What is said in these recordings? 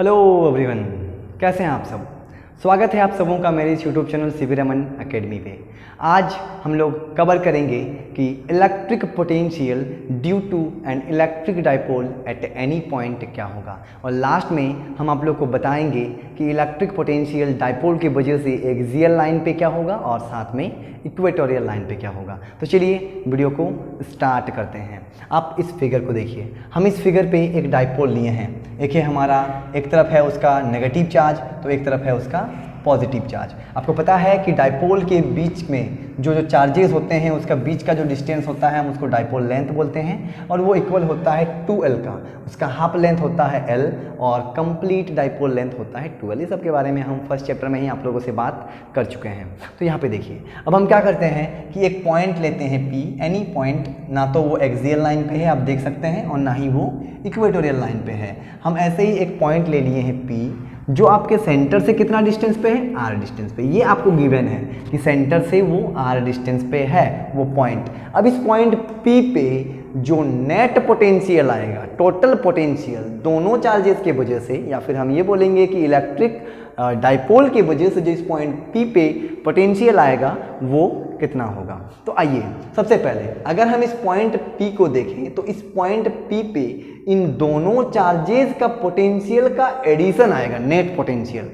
Hello everyone, कैसे हैं आप सब। स्वागत है आप सबों का मेरे इस YouTube channel CV Raman academy पे। आज हम लोग कवर करेंगे कि electric potential due to an electric dipole at any point क्या होगा, और लास्ट में हम आप लोग को बताएंगे कि इलेक्ट्रिक पोटेंशियल डाइपोल की वजह से एक्सियल लाइन पे क्या होगा और साथ में इक्वेटोरियल लाइन पे क्या होगा। तो चलिए वीडियो को स्टार्ट करते हैं। आप इस फिगर को देखिए। हम इस फिगर पे एक डाइपोल लिए हैं। एक है हमारा, एक तरफ है उसका नेगेटिव चार्ज तो एक तरफ है उसका पॉजिटिव चार्ज। आपको पता है कि डाइपोल के बीच में जो चार्जेस होते हैं उसका बीच का जो डिस्टेंस होता है हम उसको डाइपोल लेंथ बोलते हैं, और वो इक्वल होता है 2L का। उसका हाफ लेंथ होता है L और कंप्लीट डाइपोल लेंथ होता है 2L। इस सब के बारे में हम फर्स्ट चैप्टर में ही आप लोगों से बात कर चुके हैं। तो यहाँ पे देखिए, अब हम क्या करते हैं कि एक पॉइंट लेते हैं P, एनी पॉइंट, ना तो वो एक्सियल लाइन पे है आप देख सकते हैं और ना ही वो इक्वेटोरियल लाइन पे है। हम ऐसे ही एक पॉइंट ले लिए हैं P, जो आपके सेंटर से कितना डिस्टेंस पे है, R डिस्टेंस पे। ये आपको गिवन है कि सेंटर से वो R डिस्टेंस पे है वो पॉइंट। अब इस पॉइंट P पे जो नेट पोटेंशियल आएगा, टोटल पोटेंशियल दोनों चार्जेस के वजह से, या फिर हम ये बोलेंगे कि इलेक्ट्रिक डाइपोल के वजह से जो इस पॉइंट P पे पोटेंशियल आएगा वो कितना होगा। तो आइए सबसे पहले अगर हम इस पॉइंट P को देखें तो इस पॉइंट P पे इन दोनों चार्जेस का पोटेंशियल का एडिशन आएगा, नेट पोटेंशियल।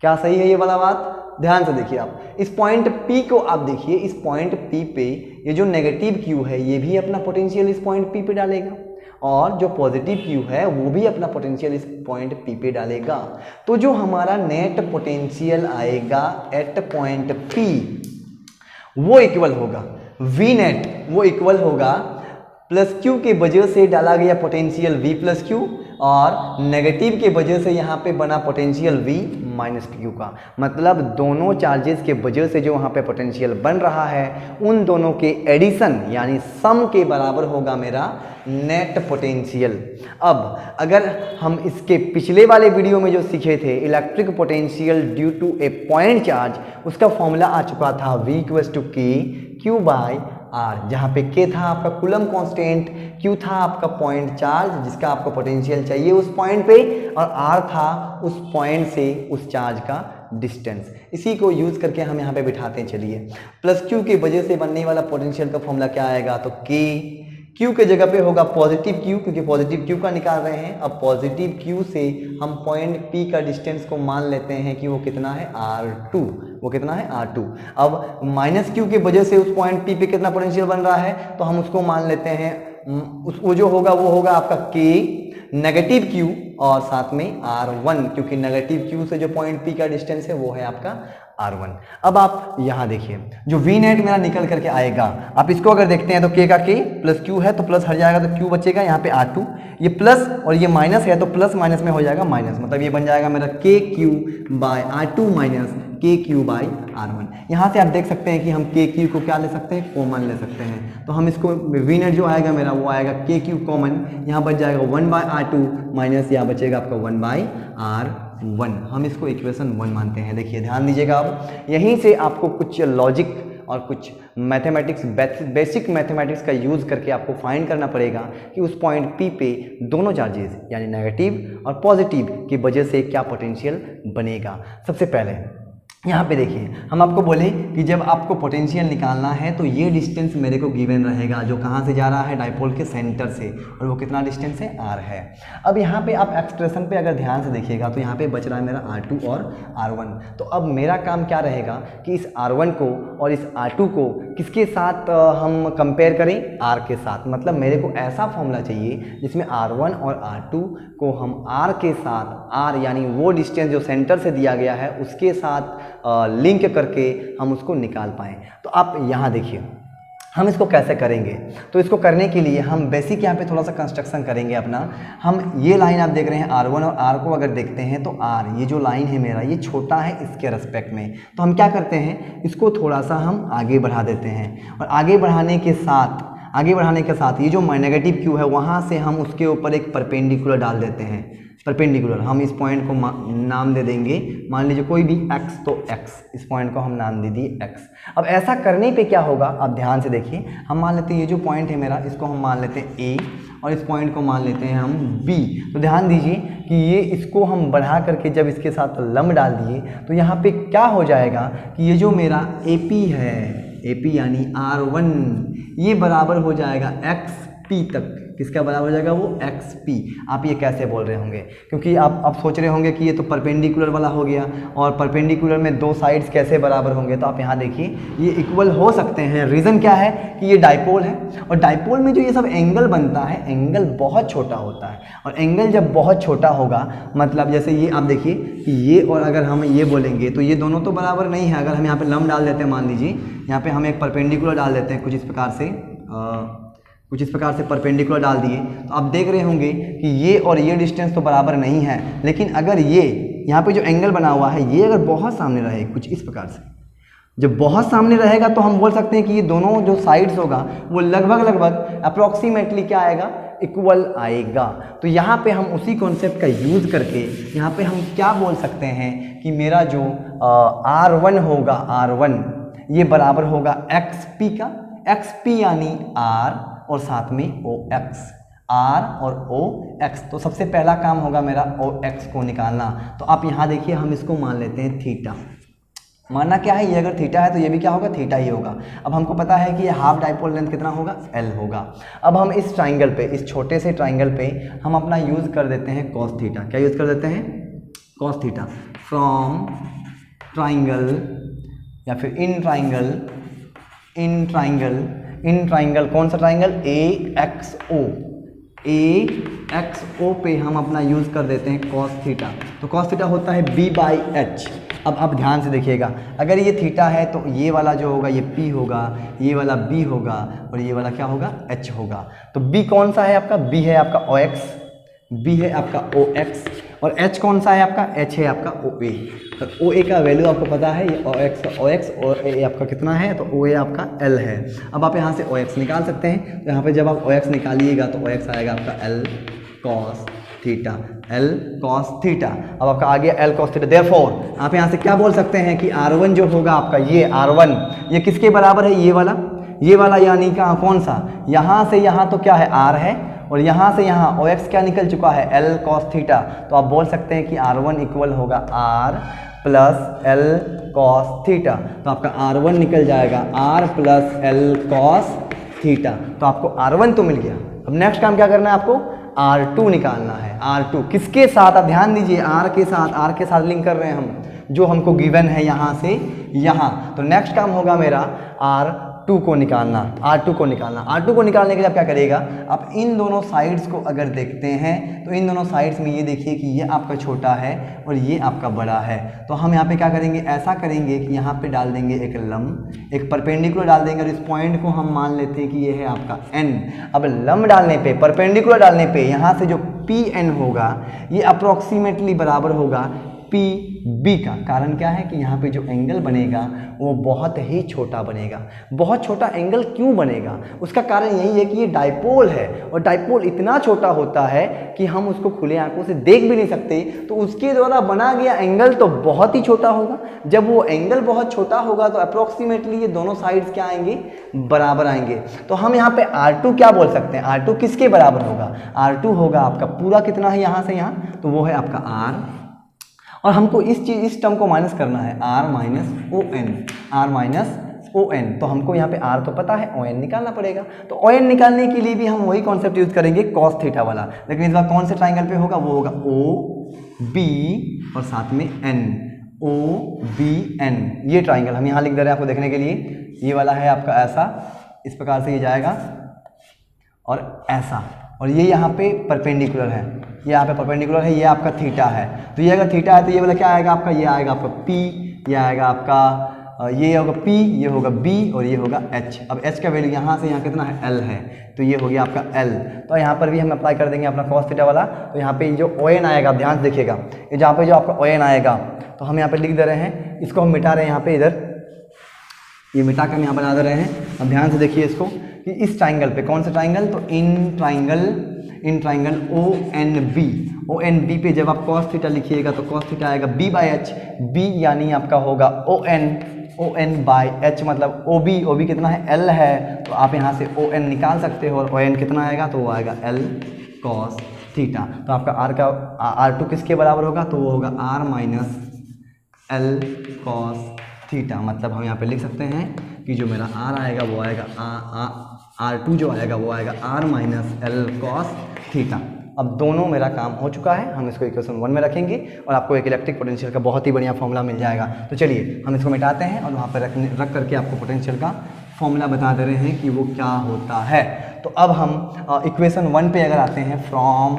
क्या सही है ये वाला बात? ध्यान से देखिए आप इस पॉइंट P को आप देखिए। इस पॉइंट P पे ये जो नेगेटिव Q है ये भी अपना पोटेंशियल इस पॉइंट P पे डालेगा, और जो पॉजिटिव Q है वो भी अपना पोटेंशियल इस पॉइंट P पे डालेगा। तो जो हमारा नेट पोटेंशियल आएगा एट पॉइंट P वो इक्वल होगा V नेट, वो इक्वल होगा प्लस Q के वजह से डाला गया पोटेंशियल V प्लस Q, और नेगेटिव के वजह से यहाँ पे बना पोटेंशियल V माइनस Q का। मतलब दोनों चार्जेस के वजह से जो वहाँ पे पोटेंशियल बन रहा है उन दोनों के एडिशन यानी सम के बराबर होगा मेरा नेट पोटेंशियल। अब अगर हम इसके पिछले वाले वीडियो में जो सीखे थे electric potential due to a point charge, उसका फॉर्मूला आ चुका था V equals to K Q by R, जहाँ पे K था आपका कूलम कांस्टेंट, Q था आपका पॉइंट चार्ज जिसका आपको पोटेंशियल चाहिए उस पॉइंट पे, और R था उस पॉइंट से उस चार्ज का डिस्टेंस। इसी को यूज करके हम यहाँ पे बिठाते हैं। चलिए, प्लस Q की वजह से बनने वाला पोटेंशियल का फॉर्मूला क्या आएगा, तो K Q के जगह पे होगा पॉजिटिव Q, क्योंकि पॉजिटिव Q का निकाल रहे हैं। अब पॉजिटिव Q से हम पॉइंट P का डिस्टेंस को मान लेते हैं कि वो कितना है R2, वो कितना है R2। अब माइनस Q की वजह से उस पॉइंट P पे कितना पोटेंशियल बन रहा है तो हम उसको मान लेते हैं, वो जो होगा वो होगा आपका K नेगेटिव Q और साथ में R1, क्योंकि नेगेटिव Q से जो पॉइंट P का डिस्टेंस है वो है आपका R1। अब आप यहाँ देखिए जो V नेट मेरा निकल करके आएगा, आप इसको अगर देखते हैं तो K का K प्लस Q है तो प्लस हट जाएगा तो Q बचेगा यहाँ पे R2। ये प्लस और ये माइनस है तो प्लस माइनस में हो जाएगा माइनस, मतलब ये बन जाएगा मेरा KQ by R2 minus KQ by R1। यहाँ से आप देख सकते हैं कि हम KQ को क्या ले सकते हैं, कॉमन ले सकते हैं। तो हम इसको V नेट जो आएगा मेरा वो आएगा KQ कॉमन, यहाँ बच जाएगा 1 बाय R2 माइनस यहाँ बचेगा आपका 1 बाय R1। हम इसको इक्वेशन 1 मानते हैं। देखिए ध्यान दीजिएगा, अब यहीं से आपको कुछ लॉजिक और कुछ मैथमेटिक्स, बेसिक मैथमेटिक्स का यूज़ करके आपको फाइंड करना पड़ेगा कि उस पॉइंट P पे दोनों चार्जेस यानी नेगेटिव और पॉजिटिव की वजह से क्या पोटेंशियल बनेगा। सबसे पहले यहाँ पे देखिए, हम आपको बोले कि जब आपको पोटेंशियल निकालना है तो ये डिस्टेंस मेरे को गिवन रहेगा जो कहाँ से जा रहा है, डाइपोल के सेंटर से, और वो कितना डिस्टेंस है, R है। अब यहाँ पे आप एक्सप्रेशन पे अगर ध्यान से देखिएगा तो यहाँ पे बच रहा है मेरा R2 और R1। तो अब मेरा काम क्या रहेगा कि इस R1 को और इस R2 को किसके साथ हम कंपेयर करें, R के साथ। मतलब मेरे को ऐसा फॉर्मूला चाहिए जिसमें R1 और R2 को हम R के साथ, R यानी वो डिस्टेंस जो सेंटर से दिया गया है उसके साथ लिंक करके हम उसको निकाल पाएँ। तो आप यहाँ देखिए हम इसको कैसे करेंगे। तो इसको करने के लिए हम बेसिक यहाँ पे थोड़ा सा कंस्ट्रक्शन करेंगे अपना। हम ये लाइन आप देख रहे हैं R1 और R को अगर देखते हैं तो R ये जो लाइन है मेरा ये छोटा है इसके रेस्पेक्ट में, तो हम क्या करते हैं इसको थोड़ा सा हम आगे बढ़ा देते हैं, और आगे बढ़ाने के साथ ये जो नेगेटिव Q है वहाँ से हम उसके ऊपर एक परपेंडिकुलर डाल देते हैं। परपेंडिकुलर हम इस पॉइंट को नाम दे देंगे, मान लीजिए कोई भी x, तो x, इस पॉइंट को हम नाम दे दिए x। अब ऐसा करने पे क्या होगा, आप ध्यान से देखिए, हम मान लेते हैं ये जो पॉइंट है मेरा इसको हम मान लेते हैं A, और इस पॉइंट को मान लेते हैं हम B। तो ध्यान दीजिए कि ये इसको हम बढ़ा करके जब इसके साथ लंब डाल दिए तो यहाँ पे क्या हो जाएगा कि ये जो मेरा AP है, AP यानी R1, ये बराबर हो जाएगा XP तक। किसका बराबर हो जाएगा? वो XP। आप ये कैसे बोल रहे होंगे? क्योंकि आप सोच रहे होंगे कि ये तो परपेंडिकुलर वाला हो गया, और परपेंडिकुलर में दो साइड्स कैसे बराबर होंगे? तो आप यहाँ देखिए ये इक्वल हो सकते हैं। रीज़न क्या है कि ये डाइपोल है, और डाइपोल में जो ये सब एंगल बनता है, एंगल बहुत छोटा होता है, और एंगल जब बहुत छोटा होगा मतलब जैसे ये आप देखिए कि ये, और अगर हम ये बोलेंगे तो ये दोनों तो बराबर नहीं है। अगर हम यहाँ पर लंब डाल देते हैं, मान लीजिए यहाँ पर हम एक परपेंडिकुलर डाल देते हैं, कुछ इस प्रकार से परपेंडिकुलर डाल दिए, तो आप देख रहे होंगे कि ये और ये डिस्टेंस तो बराबर नहीं है। लेकिन अगर ये यहाँ पे जो एंगल बना हुआ है ये अगर बहुत सामने रहे, कुछ इस प्रकार से, जब बहुत सामने रहेगा तो हम बोल सकते हैं कि ये दोनों जो साइड्स होगा वो लगभग अप्रॉक्सीमेटली क्या आएगा? इक्वल आएगा। तो यहाँ पे हम उसी कॉन्सेप्ट का यूज़ करके यहाँ पे हम क्या बोल सकते हैं कि मेरा जो R1 होगा, R1 ये बराबर होगा XP का। XP यानी R और साथ में OX, R और OX। तो सबसे पहला काम होगा मेरा OX को निकालना। तो आप यहाँ देखिए हम इसको मान लेते हैं थीटा। मानना क्या है? ये अगर थीटा है तो ये भी क्या होगा? थीटा ही होगा। अब हमको पता है कि ये हाफ डाइपोल लेंथ कितना होगा? L होगा। अब हम इस ट्राइंगल पे, इस छोटे से ट्राइंगल पे हम अपना यूज़ कर देते हैं कॉस थीटा। क्या यूज़ कर देते हैं? Cos theta. फ्रॉम ट्राइंगल या फिर इन ट्राइंगल कौन सा ट्राइंगल? AXO पे हम अपना यूज़ कर देते हैं कॉस थीटा। तो कॉस थीटा होता है B/H। अब आप ध्यान से देखिएगा, अगर ये थीटा है तो ये वाला जो होगा ये P होगा, ये वाला B होगा, और ये वाला क्या होगा? H होगा। तो B कौन सा है आपका? B है आपका OX, B है आपका OX, और H कौन सा है आपका? H है आपका OA। तो OA का वैल्यू आपको पता है, ये OX और A आपका कितना है? तो OA आपका L है। अब आप यहाँ से OX निकाल सकते हैं। तो यहाँ पे जब आप OX निकालिएगा तो OX आएगा आपका L cos theta, L cos theta. अब आपका आ गया L cos थीटा। देयरफॉर आप यहाँ से क्या बोल सकते हैं कि R1 जो होगा आपका, ये R1 ये किसके बराबर है? ये वाला यानी कहाँ, कौन सा? यहाँ से यहाँ तो क्या है? R है, और यहाँ से यहाँ OX क्या निकल चुका है? L cos theta. तो आप बोल सकते हैं कि R1 इक्वल होगा R plus L cos theta. तो आपका R1 निकल जाएगा R plus L cos theta. तो आपको R1 तो मिल गया। अब नेक्स्ट काम क्या करना है? आपको R2 निकालना है। R2 किसके साथ? आप ध्यान दीजिए, R के साथ लिंक कर रहे हैं हम, जो हमको गिवन है यहाँ से यहाँ। तो नेक्स्ट काम होगा मेरा R2 को निकालना। R2 को निकालने के लिए आप क्या करिएगा? आप इन दोनों साइड्स को अगर देखते हैं तो इन दोनों साइड्स में ये देखिए कि ये आपका छोटा है और ये आपका बड़ा है। तो हम यहाँ पे क्या करेंगे? ऐसा करेंगे कि यहाँ पे डाल देंगे एक लंब, एक परपेंडिकुलर डाल देंगे, और इस पॉइंट को हम मान लेते हैं कि ये है आपका N। अब लंब डालने पे, परपेंडिकुलर डालने पे यहाँ से जो PN होगा ये अप्रॉक्सीमेटली बराबर होगा PB का। कारण क्या है कि यहाँ पे जो एंगल बनेगा वो बहुत ही छोटा बनेगा। बहुत छोटा एंगल क्यों बनेगा? उसका कारण यही है कि ये डाइपोल है, और डाइपोल इतना छोटा होता है कि हम उसको खुले आंखों से देख भी नहीं सकते। तो उसके द्वारा बना गया एंगल तो बहुत ही छोटा होगा। जब वो एंगल बहुत छोटा होगा तो अप्रॉक्सीमेटली ये दोनों साइड्स क्या आएंगे? बराबर आएंगे। तो हम यहाँ पे R2 क्या बोल सकते हैं? R2 किसके बराबर होगा? R2 होगा आपका पूरा कितना है यहाँ से यहाँ, तो वो है आपका R, और हमको इस टर्म को माइनस करना है, R माइनस ON। तो हमको यहाँ पे R तो पता है, ON निकालना पड़ेगा। तो ON निकालने के लिए भी हम वही कॉन्सेप्ट यूज करेंगे कॉस थीटा वाला, लेकिन इस बार कौन से ट्राइंगल पे होगा? वो होगा OB और साथ में N, OBN। ये ट्राइंगल हम यहाँ लिख दे रहे हैं आपको देखने के लिए। ये वाला है आपका ऐसा, इस प्रकार से ये जाएगा, और ऐसा, और ये यहाँ पे परपेंडिकुलर है, ये यहाँ पे परपेंडिकुलर है, ये आपका थीटा है। तो ये अगर थीटा है तो ये वाला क्या आएगा आपका? ये आएगा आपका P, ये आएगा आपका, ये होगा P, ये होगा B, और ये होगा H। अब H का वैल्यू यहाँ से यहाँ कितना है? L है, तो ये हो गया आपका L। तो यहाँ पर भी हम अप्लाई कर देंगे अपना cos थीटा वाला। तो यहाँ पे जो ON आएगा, ध्यान से देखिएगा, ये जहाँ पे जो आपका ON आएगा तो हम यहाँ पे लिख दे रहे हैं, इसको हम मिटा रहे हैं यहाँ पे, इधर ये मिटा कर हम यहाँ बना दे रहे हैं। अब ध्यान से देखिए इसको कि इस ट्राइंगल पे, कौन सा ट्राइंगल? तो इन ट्राइंगल ONB पे जब आप cos थीटा लिखिएगा तो cos थीटा आएगा B/H, B यानी आपका होगा ON, O N by H, मतलब ओ बी कितना है, एल है, तो आप यहाँ से ओ एन निकाल सकते हो और ओ एन कितना आएगा, तो वो आएगा एल कॉस थीटा। तो आपका आर का आर टू किसके बराबर होगा, तो वो होगा r minus L cos theta. मतलब हम यहाँ पे लिख सकते हैं कि जो मेरा आर आएगा वो आएगा आर टू जो आएगा वो आएगा r minus L cos theta. अब दोनों मेरा काम हो चुका है, हम इसको इक्वेशन 1 में रखेंगे और आपको एक इलेक्ट्रिक पोटेंशियल का बहुत ही बढ़िया फॉर्मूला मिल जाएगा। तो चलिए हम इसको मिटाते हैं और वहाँ पर रख करके आपको पोटेंशियल का फॉर्मूला बता दे रहे हैं कि वो क्या होता है। तो अब हम इक्वेशन 1 पे अगर आते हैं, फ्रॉम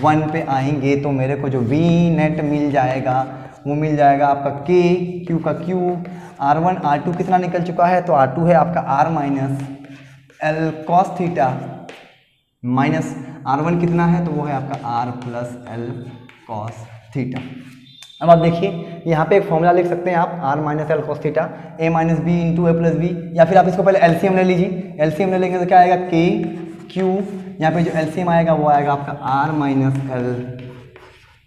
1 पे आएंगे तो मेरे को जो वी नेट मिल जाएगा वो मिल जाएगा आपका के क्यू का क्यू, R1 R2 कितना निकल चुका है, तो R2 है आपका R minus L cos theta, minus R1 कितना है, तो वो है आपका R plus l cos theta. अब आप देखिए यहाँ पे एक फॉर्मूला लिख सकते हैं आप, R minus L cos theta A minus B into A plus B, या फिर आप इसको पहले एलसीएम ले लीजिए। एलसीएम ले लेंगे तो क्या आएगा, के क्यू, यहाँ पे जो एलसीएम आएगा वो आएगा आपका R minus L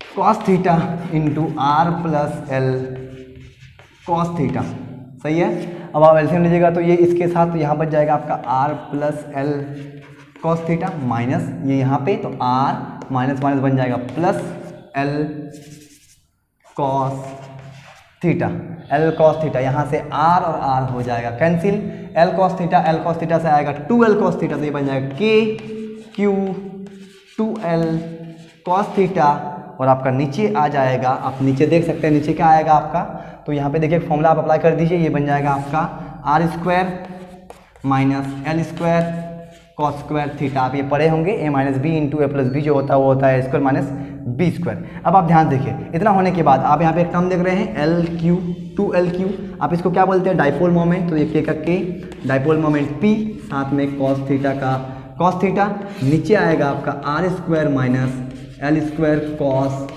cos theta into r plus l cos theta. सही है। अब आप एलसीएम लीजिएगा तो ये इसके साथ यहाँ बच जाएगा आपका r plus l cos theta, minus ये यहाँ पे तो आर माइनस माइनस बन जाएगा plus l cos theta. L cos theta यहाँ से आर और आर हो जाएगा कैंसिल, एल कॉस थीटा से आएगा 2l कॉस थीटा, तो ये बन जाएगा के क्यू 2l कॉस थीटा। और आपका नीचे आ जाएगा, आप नीचे देख सकते हैं नीचे क्या आएगा आपका, तो यहाँ पे देखिए फॉर्मूला आप अप्लाई कर दीजिए, ये बन जाएगा आपका r square minus l square cos square theta. आप ये पढ़े होंगे a minus B into A plus b जो होता है वो होता है स्क्वायर माइनस बी स्क्वायर। अब आप ध्यान देखिए, इतना होने के बाद आप यहाँ पे एक टर्म देख रहे हैं एल क्यू 2l क्यू, आप इसको क्या बोलते हैं, डाइपोल मोमेंट, तो ये के का के, डाइपोल मोमेंट पी, साथ में कॉस थीटा का कॉस थीटा, नीचे आएगा आपका r square minus l square cos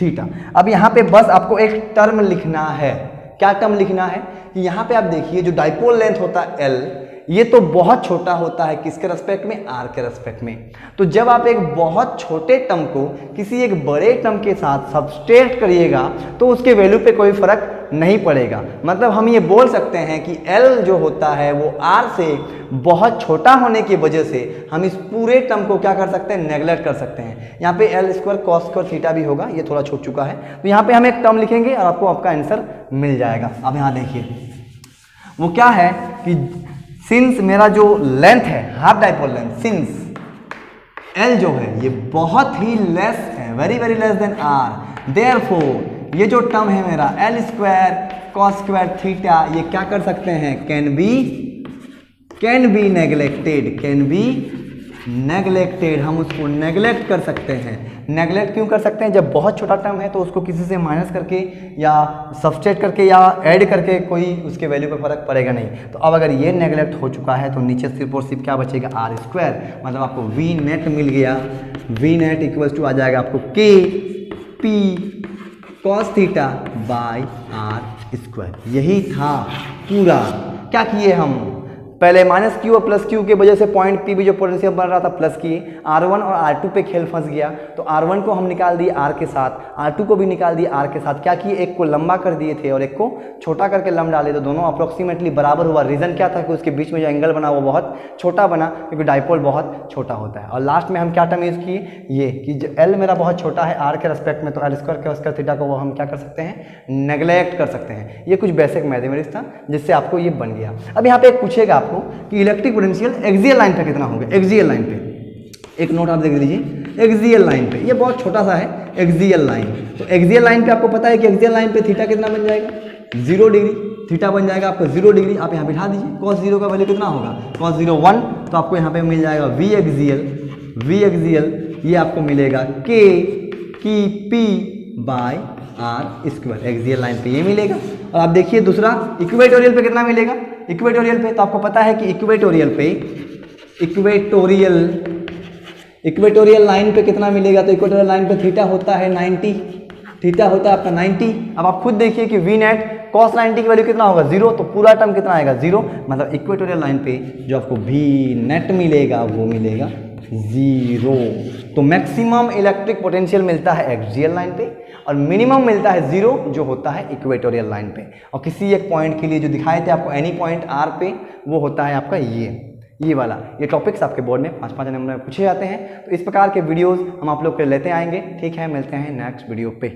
theta. अब यहाँ पे बस आपको एक टर्म लिखना है, क्या टर्म लिखना है कि यहाँ पे आप देखिए जो डाइपोल लेंथ होता है एल, ये तो बहुत छोटा होता है किसके रेस्पेक्ट में, आर के रेस्पेक्ट में। तो जब आप एक बहुत छोटे टर्म को किसी एक बड़े टर्म के साथ सब्सट्रैक्ट करिएगा तो उसके वैल्यू पे कोई फर्क नहीं पड़ेगा। मतलब हम ये बोल सकते हैं कि एल जो होता है वो आर से बहुत छोटा होने की वजह से हम इस पूरे टर्म को क्या कर सकते हैं, नेगलेक्ट कर सकते हैं। यहाँ पे L square cos square theta भी होगा, ये थोड़ा छूट चुका है, तो यहाँ पे हम एक टर्म लिखेंगे और आपको आपका आंसर मिल जाएगा। अब यहाँ देखिए वो क्या है कि सिंस मेरा जो लेंथ है half dipole length, since l जो है ये बहुत ही लेस है, very very less than r, therefore ये जो टर्म है मेरा l square cos square theta, ये क्या कर सकते हैं, can be neglected, can be neglected, हम उसको नेग्लेक्ट कर सकते हैं। नेग्लेक्ट क्यों कर सकते हैं, जब बहुत छोटा टर्म है तो उसको किसी से माइनस करके या सब्सट्रैक्ट करके या ऐड करके कोई उसके वैल्यू पे फर्क पड़ेगा नहीं। तो अब अगर ये नेग्लेक्ट हो चुका है तो नीचे सिर्फ और सिर्फ क्या बचेगा, आर स्क्वायर, मतलब आपको वी नेट मिल गया। वी नेट इक्वल्स टू आ जाएगा आपको k p cos theta by r square. यही था पूरा। क्या किए हम, पहले माइनस क्यू और प्लस क्यू के वजह से पॉइंट पी भी जो पोटेंशियल बन रहा था प्लस किए, R1 और R2 पे खेल फंस गया, तो R1 को हम निकाल दिए R के साथ, R2 को भी निकाल दिए R के साथ। क्या किए, एक को लंबा कर दिए थे और एक को छोटा करके लंब डाले, तो दोनों अप्रोक्सीमेटली बराबर हुआ। रीज़न क्या था कि उसके बीच में जो एंगल बना वो बहुत छोटा बना, क्योंकि डाइपोल बहुत छोटा होता है। और लास्ट में हम क्या टर्म यूज़ किए, ये कि जो एल मेरा बहुत छोटा है R के रेस्पेक्ट में, तो एल स्क्वायर के स्क्वायर थीटा को वो हम क्या कर सकते हैं, नेग्लेक्ट कर सकते हैं। ये कुछ बेसिक मैथमेटिक्स था जिससे आपको ये बन गया। अब यहाँ पे एक पूछेगा आपको कि इलेक्ट्रिक पोटेंशियल एक्सियल लाइन पे कितना होगा। एक्सियल लाइन पे एक नोट आप देख लीजिए, एक्सियल लाइन पे ये बहुत छोटा सा है एक्सियल लाइन। तो एक्सियल लाइन पे आपको पता है कि एक्सियल लाइन पे थीटा कितना बन जाएगा, 0 डिग्री, थीटा बन जाएगा आपको 0 डिग्री। आप यहाँ बिठा दीजिए, cos 0 का वैल्यू कितना होगा, cos 0 1, तो आपको यहाँ पे मिल जाएगा वी एक्सियल, ये आपको मिलेगा के की p by r square. Axial line पे ये मिलेगा। और आप देखिए दूसरा इक्वेटोरियल पे कितना मिलेगा, इक्वेटोरियल पे तो आपको पता है कि इक्वेटोरियल लाइन पे कितना मिलेगा, तो इक्वेटोरियल लाइन पे थीटा होता है 90, थीटा होता है आपका 90। अब आप खुद देखिए कि वी नेट cos 90 की वैल्यू कितना होगा, 0, तो पूरा टर्म कितना आएगा 0, मतलब इक्वेटोरियल लाइन पे जो आपको वी नेट मिलेगा वो मिलेगा 0। तो मैक्सिमम इलेक्ट्रिक पोटेंशियल मिलता है एक्सियल लाइन पे और मिनिमम मिलता है 0 जो होता है इक्वेटोरियल लाइन पे, और किसी एक पॉइंट के लिए जो दिखाए थे आपको एनी पॉइंट आर पे, वो होता है आपका ये वाला। ये टॉपिक्स आपके बोर्ड में 5-5 नंबर में पूछे जाते हैं। तो इस प्रकार के वीडियोस हम आप लोग के लेते आएंगे। ठीक है, मिलते हैं नेक्स्ट वीडियो पे।